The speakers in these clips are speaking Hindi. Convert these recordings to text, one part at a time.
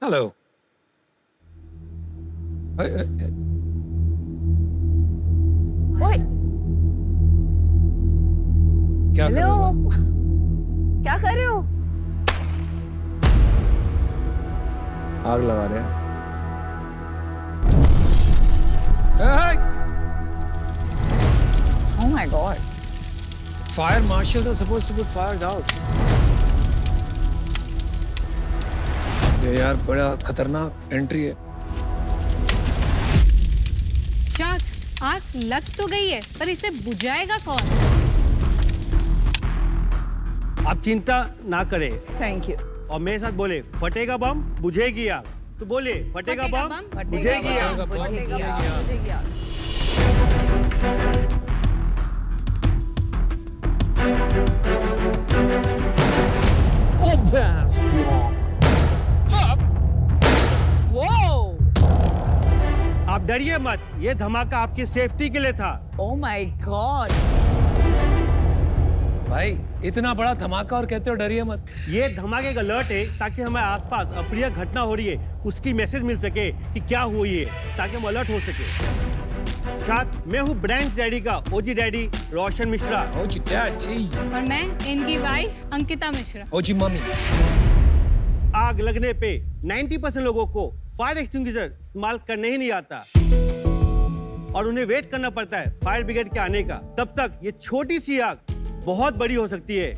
हेलो। ओए, क्या कर रहे हेलो, हो? क्या कर रहे हो? आग लगा रहे हैं। Oh my God. Fire marshals are supposed to put fires out. ये यार बड़ा खतरनाक एंट्री है। शार्क्स, आग लग तो गई है, पर इसे बुझाएगा कौन? आप चिंता ना करें Thank you. और मेरे साथ बोले फटेगा बम बुझेगी आग। तो बोले फटेगा बम बुझेगी आग। बुझेगी आग। Whoa! आप डरिए मत, ये धमाका आपकी सेफ्टी के लिए था। Oh my God! भाई इतना बड़ा धमाका और कहते हो डरिए मत। ये धमाके का अलर्ट है ताकि हमारे आसपास अप्रिय घटना हो रही है उसकी मैसेज मिल सके कि क्या हुई है, ताकि हम अलर्ट हो सके। साथ मैं हूँ ब्रांड्स डैडी का ओजी डैडी रोशन मिश्रा। ओ जी डैड जी। और मैं इनकी वाइफ अंकिता मिश्रा। ओ जी मम्मी। आग लगने पे 90% लोगों को फायर एक्सटिंग्विशर इस्तेमाल करने ही नहीं आता और उन्हें वेट करना पड़ता है फायर ब्रिगेड के आने का। तब तक ये छोटी सी आग बहुत बड़ी हो सकती है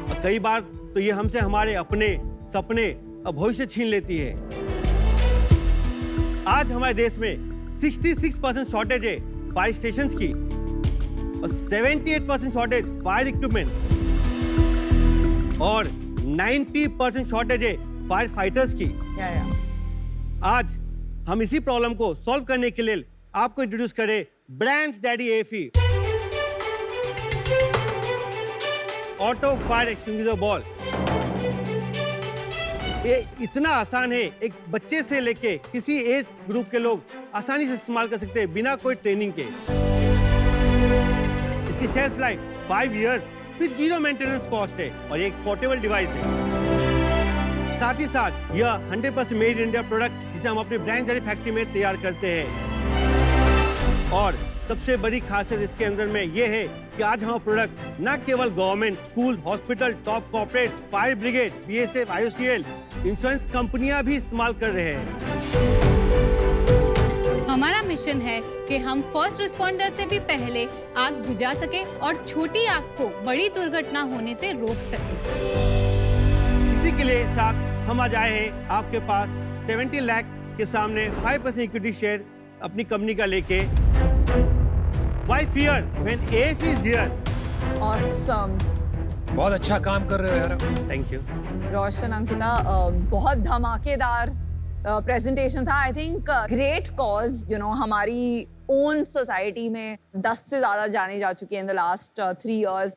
और कई बार तो ये हमसे हमारे अपने सपने और भविष्य छीन लेती है। आज हमारे देश में 66% शॉर्टेज है फायर स्टेशंस की और 78% शॉर्टेज फायर इक्विपमेंट्स और 90% शॉर्टेज है फायर फाइटर्स की। आज हम इसी प्रॉब्लम को सॉल्व करने के लिए आपको इंट्रोड्यूस करें ब्रांड्स डैडी एफी ऑटो फायर एक्सटिंग्विशर बॉल। ये इतना आसान है, एक बच्चे से लेके किसी एज ग्रुप के लोग आसानी से इस्तेमाल कर सकते हैं बिना कोई ट्रेनिंग के। इसकी शेल्फ लाइफ 5 इयर्स फिर 0 मेंटेनेंस कॉस्ट है और ये एक पोर्टेबल डिवाइस है। साथ ही साथ यह 100% मेड इन इंडिया प्रोडक्ट जिसे हम अपने ब्रांड डैडी फैक्ट्री में तैयार करते हैं। और सबसे बड़ी खासियत इसके अंदर में यह है कि आज हम प्रोडक्ट न केवल government, school, hospital, top corporate, fire brigade, BSF, IOCL, insurance कंपनियां भी इस्तेमाल कर रहे हैं। हमारा मिशन है कि हम फर्स्ट रिस्पॉन्डर से भी पहले आग बुझा सके और छोटी आग को बड़ी दुर्घटना होने से रोक सके। इसी के लिए साथ हम आज आए हैं आपके पास 70 लाख के सामने 5% इक्विटी शेयर अपनी कंपनी का लेके। Why fear when AF is here? Awesome. बहुत अच्छा काम कर रहे हो यार। Thank you. रोशन, अंकिता, बहुत धमाकेदार प्रेजेंटेशन था। आई थिंक ग्रेट कॉज, हमारी ओन सोसाइटी में 10 से ज्यादा जाने जा चुकी है in the last 3 years.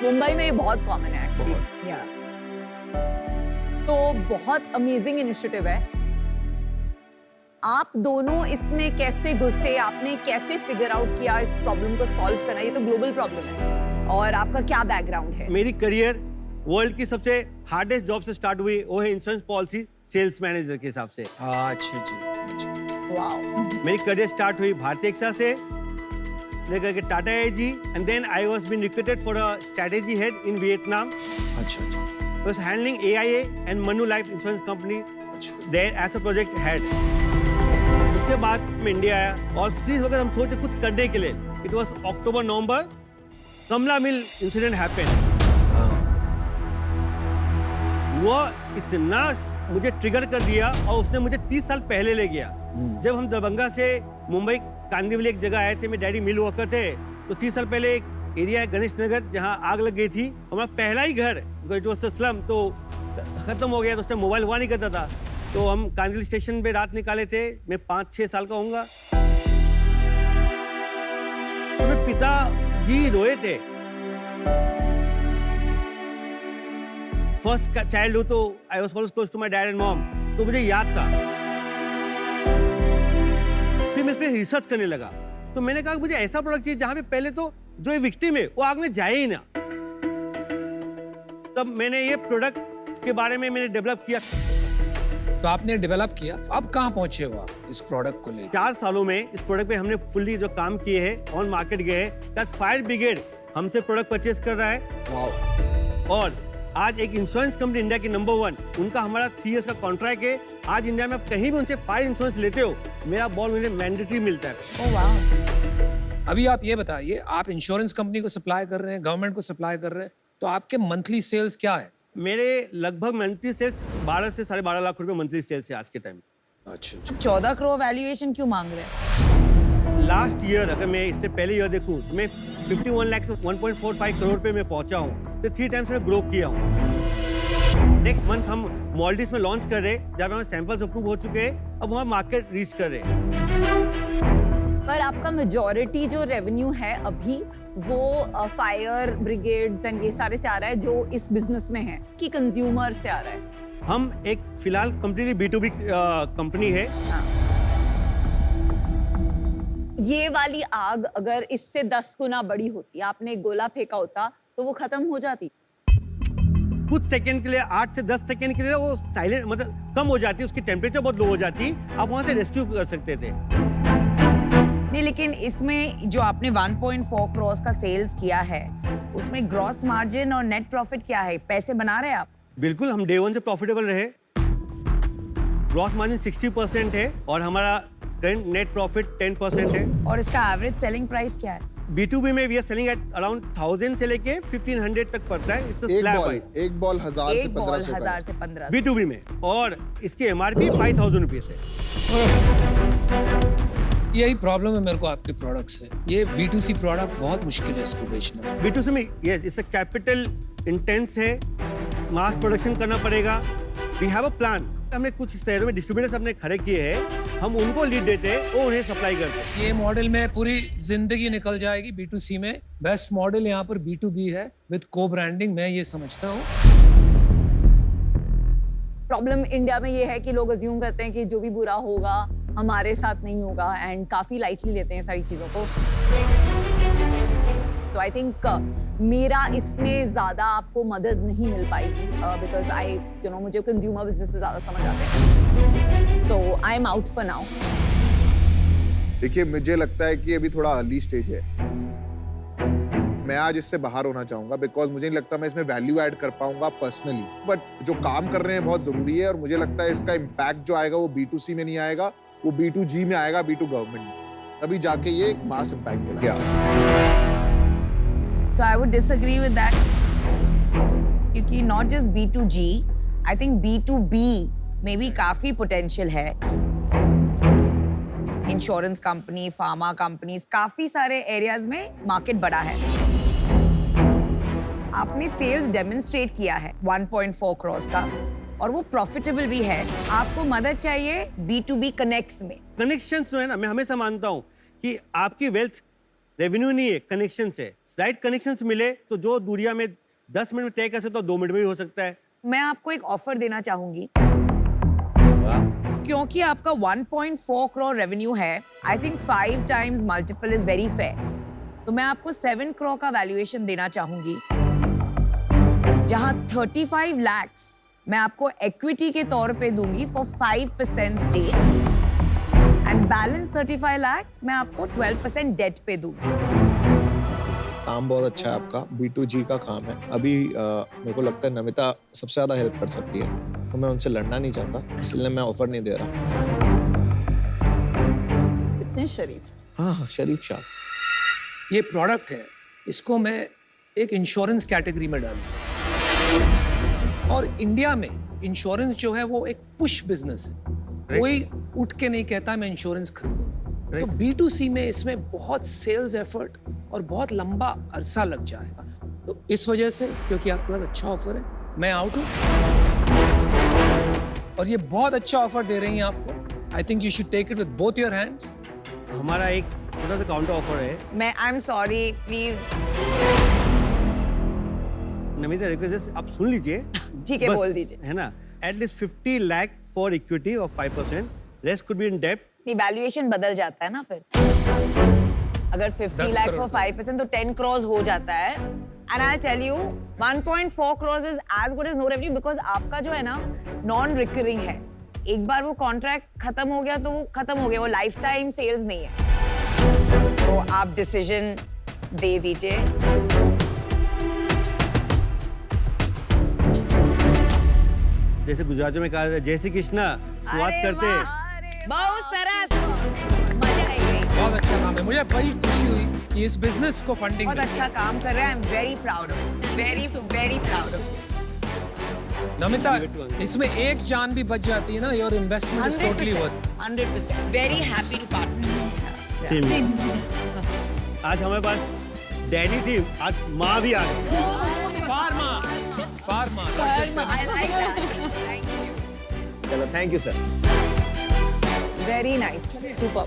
Mumbai में ये बहुत कॉमन है एक्चुअली। तो बहुत अमेजिंग इनिशिएटिव है। आप दोनों इसमें कैसे घुसे, आपने कैसे फिगर आउट किया इस प्रॉब्लम को सॉल्व करना? ये तो ग्लोबल प्रॉब्लम है। और आपका क्या बैकग्राउंड है? मेरी करियर वर्ल्ड की सबसे हार्डेस्ट जॉब से स्टार्ट हुई, वो है इंश्योरेंस पॉलिसी सेल्स मैनेजर के हिसाब से। अच्छा जी। वाओ। मेरी करियर स्टार्ट हुई भारतीय एक्सा से लेकर के Tata AIG and then I was been recruited for a strategy head in Vietnam. अच्छा जी। Was handling AIA and Manulife insurance company there as a project head. उसके बाद मैं इंडिया आया और सीरियस होकर हम सोचे कुछ करने के लिए। It was October November, Kamala mill incident happened. वो इतना मुझे ट्रिगर कर दिया और उसने मुझे 30 साल पहले ले गया। जब हम दरभंगा से मुंबई कांदिवली एक जगह आए थे, मैं डैडी मिल वर्कर थे, तो 30 साल पहले एक एरिया है गणेश नगर जहाँ आग लग गई थी। हमारा पहला ही घर, इट वाज स्लम, तो खत्म हो गया। तो उस टाइम मोबाइल हुआ नहीं करता था, तो हम कांदिवली स्टेशन पे रात निकाले थे। मैं 5-6 साल का होऊंगा। तो मेरे पिताजी रोए थे। फर्स्ट चाइल्ड हूँ तो I was always close to my dad and mom, तो मुझे याद था। फिर मैं इस पे रिसर्च करने लगा, तो मैंने कहा मुझे ऐसा प्रोडक्ट चाहिए जहां पे पहले तो जो विक्टिम है वो आग में जाए ही ना। तब मैंने ये प्रोडक्ट उसके बारे में मैंने डेवलप किया। तो आपने डेवलप किया, अब कहाँ पहुंचे हो आप इस प्रोडक्ट को लेकर? 4 सालों में इस प्रोडक्ट पे हमने फुल्ली जो काम किए हैं, ऑन मार्केट गए हैं, प्लस फायर ब्रिगेड हमसे प्रोडक्ट परचेज कर रहा है। वाओ। और आज एक इंश्योरेंस कंपनी इंडिया की नंबर 1, उनका हमारा 3 इयर्स का कॉन्ट्रैक्ट है। आज इंडिया में आप कहीं भी उनसे फायर इंश्योरेंस लेते हो, मेरा बॉल मुझे मैंडेटरी मिलता है। ओह वाह। अभी आप ये बताइए, आप इंश्योरेंस कंपनी को सप्लाई कर रहे हैं, गवर्नमेंट को सप्लाई कर रहे हैं, तो आपके मंथली सेल्स क्या है? मेरे लगभग मंथली सेल्स 12 से 12.5 लाख रुपए मंथली सेल्स है आज के टाइम। अच्छा। 14 करोड़ वैल्यूएशन क्यों मांग रहे हैं? लास्ट ईयर अगर मैं इससे पहले ईयर देखूं, मैं 51 लाख से 1.45 करोड़ पे मैं पहुंचा हूं, तो 3 टाइम्स में ग्रो किया हूं। नेक्स्ट मंथ हम मॉलडीव्स में लॉन्च कर रहे हैं, जब हमारे सैंपल्स अप्रूव हो चुके हैं, अब वहाँ मार्केट रीच कर रहे हैं। पर आपका मेजॉरिटी जो रेवेन्यू है अभी वो फायर ब्रिगेड्स एंड ये सारे से आ रहा है जो इस बिजनेस में है कि कंज्यूमर से आ रहा है? हम एक फिलहाल कंप्लीटली B2B कंपनी है। हाँ। ये वाली आग अगर इससे 10 गुना बड़ी होती, आपने एक गोला फेंका होता तो वो खत्म हो जाती? कुछ सेकंड के लिए, 8 से 10 सेकंड के लिए वो साइलेंट मतलब कम हो जाती, उसकी टेम्परेचर बहुत लो हो जाती, आप वहां से रेस्क्यू कर सकते थे। नहीं, लेकिन इसमें जो आपने 1.4 करोड़ का सेल्स किया है, उसमें ग्रॉस मार्जिन और नेट प्रॉफिट क्या है? पैसे बना रहे हैं आप? बिल्कुल, हम डे 1 से प्रॉफिटेबल रहे। ग्रॉस मार्जिन 60% है और हमारा करंट नेट प्रॉफिट 10% है। और इसका एवरेज सेलिंग प्राइस क्या है? B2B में we are selling at around 1000 से लेके 1500 तक पड़ता है। It's a slab wise. एक बॉल 1000 से 1500 1000 से 1500 B2B में, और इसकी MRP 5000 रुपीस है। यही प्रॉब्लम है मेरे को आपके प्रोडक्ट से, ये B2C प्रोडक्ट बहुत मुश्किल है इसको बेचना। B2C में yes, it's a capital intense है, मास प्रोडक्शन करना पड़ेगा। We have a plan. हमने कुछ शहरों में डिस्ट्रीब्यूटर्स अपने खड़े किए हैं, हम उनको लीड देते हैं, वो उन्हें सप्लाई करते हैं। ये मॉडल में पूरी जिंदगी निकल जाएगी B2C में। बेस्ट मॉडल यहाँ पर B2B है विद को ब्रांडिंग, मैं ये समझता हूँ। प्रॉब्लम इंडिया में ये है कि लोग अज्यूम करते हैं कि जो भी बुरा होगा हमारे साथ नहीं होगा एंड काफी लाइटली लेते हैं सारी चीजों को। तो आई थिंक मेरा इसमें ज्यादा आपको मदद नहीं मिल पाएगी बिकॉज आई मुझे कंज्यूमर बिजनेस से ज्यादा समझ आते हैं। So I am out for now. देखिए, मुझे लगता है कि अभी थोड़ा अर्ली स्टेज है। मैं आज इससे बाहर होना चाहूंगा बिकॉज मुझे नहीं लगता मैं इसमें वैल्यू ऐड कर पाऊंगा पर्सनली। बट जो काम कर रहे हैं बहुत जरूरी है और मुझे लगता है इसका इम्पैक्ट जो आएगा वो B2C में नहीं आएगा, वो B2G में आएगा, B2 गवर्नमेंट में। तभी जाके ये एक मास इम्पैक्ट मिलेगा। So I would disagree with that. क्योंकि not just B2G, I think B2B में भी काफी potential है। इंश्योरेंस कंपनी, फार्मा कंपनीज, काफी सारे एरियाज में मार्केट बड़ा है। आपने सेल्स डेमोन्स्ट्रेट किया है 1.4 करोड़ का और वो प्रॉफिटेबल भी है। आपको मदद चाहिए B2B कनेक्ट्स में। कनेक्शंस जो है ना, मैं हमेशा मानता हूँ कि आपकी वेल्थ रेवेन्यू नहीं है, कनेक्शन है। राइट कनेक्शंस मिले तो जो दूरिया में 10 मिनट में तय कर सकते हो 2 मिनट में भी हो सकता है। मैं आपको एक ऑफर देना चाहूंगी। क्योंकि आपका 1.4 करोड़ रेवेन्यू है, I think 5 times multiple is very fair. तो मैं आपको 7 करोड़ का वैल्यूएशन देना चाहूंगी, जहां 35 lakhs मैं आपको इक्विटी के तौर पे दूंगी for 5% stake and balance 35 lakhs मैं आपको 12% डेट पे दूंगी। काम बहुत अच्छा है आपका, B2G का काम है। अभी मेरे को लगता है नमिता सबसे ज्यादा हेल्प कर सकती है, तो मैं उनसे लड़ना नहीं चाहता, इसलिए मैं ऑफर नहीं दे रहा। इतने शरीफ। हाँ, शरीफ शाह। ये प्रोडक्ट है, इसको मैं एक इंश्योरेंस कैटेगरी में डालूंगा। और इंडिया में इंश्योरेंस जो है वो एक पुश बिजनेस है। कोई उठ के नहीं कहता मैं इंश्योरेंस खरीदूं। तो B2C में इसमें बहुत सेल्स एफर्ट और बहुत लंबा अरसा लग जाएगा। तो इस वजह से, क्योंकि आपके पास अच्छा ऑफर है, मैं आउट हूँ। और ये बहुत अच्छा ऑफर दे रही हैं आपको। I think you should take it with both your hands. हमारा एक छोटा सा काउंटर ऑफर है। मैं I am sorry, please. Namita request आप सुन लीजिए। ठीक है, बोल दीजिए। है ना, at least 50 lakh for equity of 5%, rest could be in डेब्ट। वैल्यूएशन बदल जाता है ना फिर। अगर 50 लाख फॉर 5% तो 10 करोड़ हो जाता है। And I'll tell you, 1.4 crores is as good as no revenue because आपका जो है ना नॉन रिकरिंग है. एक बार वो कॉन्ट्रैक्ट खत्म हो गया तो वो खत्म हो गया, वो लाइफ टाइम सेल्स नहीं है. तो आप डिसीजन दे दीजिए. जैसे गुजराती में कहा जाता है, जय श्री कृष्णा, शुरुआत करते हैं. बहुत सरस. मजा आई गई. बहुत अच्छा काम है. मुझे बड़ी खुशी हुई कि इस बिजनेस को फंडिंग बहुत अच्छा काम कर रहे हैं. I am very proud of, very very proud of. Namita, इसमें एक जान भी बच जाती है ना, your investment is totally worth. 100%. Very happy to partner. Same. आज हमारे पास डैडी थी, आज माँ भी आ गई. Pharma I like that. Thank you. चलो, thank you sir. Very nice. Super.